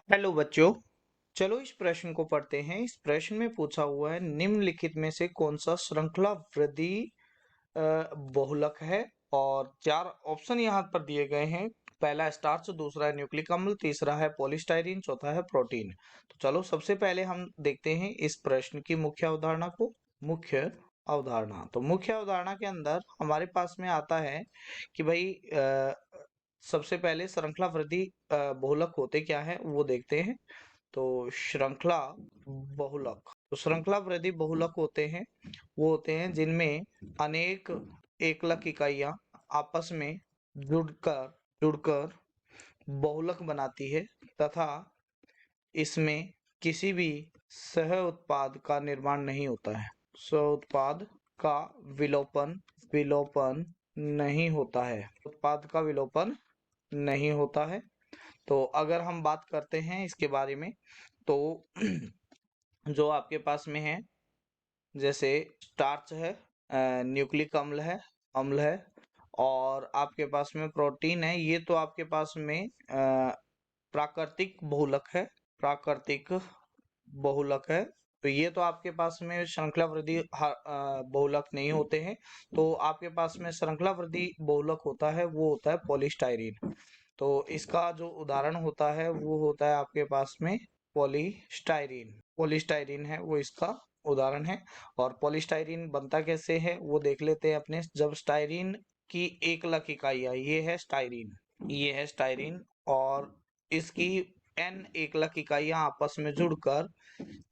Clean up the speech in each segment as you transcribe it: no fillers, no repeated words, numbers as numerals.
Hello बच्चों। चलो इस प्रश्न को पढ़ते हैं। इस प्रश्न में पूछा हुआ है निम्नलिखित में से कौन सा श्रृंखला वृद्धि बहुलक है। और चार ऑप्शन यहाँ पर दिए गए हैं। पहला स्टार्च, दूसरा है न्यूक्लिक अम्ल, तीसरा है पॉलीस्टाइरीन, चौथा है प्रोटीन। तो चलो सबसे पहले हम देखते हैं इस प्रश्न की मुख्य अवधारणा को। मुख्य अवधारणा, तो मुख्य अवधारणा के अंदर हमारे पास में आता है कि भाई सबसे पहले श्रृंखला वृद्धि बहुलक होते क्या है वो देखते हैं। तो श्रृंखला बहुलक, तो श्रृंखला वृद्धि बहुलक होते हैं वो होते हैं जिनमें अनेक एकलक इकाइयां आपस में जुड़कर जुड़कर बहुलक बनाती है तथा इसमें किसी भी सह उत्पाद का निर्माण नहीं होता है। सह उत्पाद का विलोपन विलोपन नहीं होता है। उत्पाद का विलोपन नहीं होता है। तो अगर हम बात करते हैं इसके बारे में, तो जो आपके पास में है जैसे स्टार्च है, न्यूक्लिक अम्ल है और आपके पास में प्रोटीन है, ये तो आपके पास में प्राकृतिक बहुलक है। प्राकृतिक बहुलक है। तो ये तो आपके पास में श्रृंखला वृद्धि बहुलक नहीं होते हैं। तो आपके पास में श्रृंखला वृद्धि बहुलक होता है वो होता है पॉलीस्टाइरीन। तो इसका जो उदाहरण होता है वो होता है आपके पास में पॉलीस्टाइरीन। पॉलीस्टाइरीन है वो इसका उदाहरण है। और पॉलीस्टाइरीन बनता कैसे है वो देख लेते हैं अपने। जब स्टाइरीन की एकलक इकाइयां, ये है स्टाइरीन और इसकी एन एकलक इकाइयां आपस में जुड़कर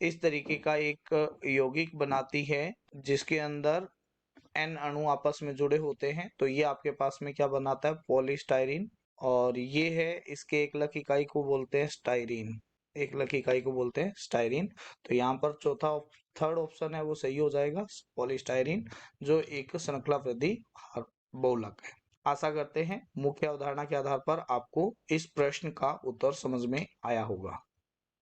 इस तरीके का एक यौगिक बनाती है जिसके अंदर एन अणु आपस में जुड़े होते हैं। तो ये आपके पास में क्या बनाता है, पॉलीस्टाइरीन। और ये है इसके एकलक इकाई को बोलते हैं स्टाइरीन। एकलक इकाई को बोलते हैं स्टाइरीन। तो यहाँ पर थर्ड ऑप्शन है वो सही हो जाएगा, पॉलीस्टाइरीन, जो एक श्रृंखला वृद्धि बहुलक है। आशा करते हैं मुख्य अवधारणा के आधार पर आपको इस प्रश्न का उत्तर समझ में आया होगा।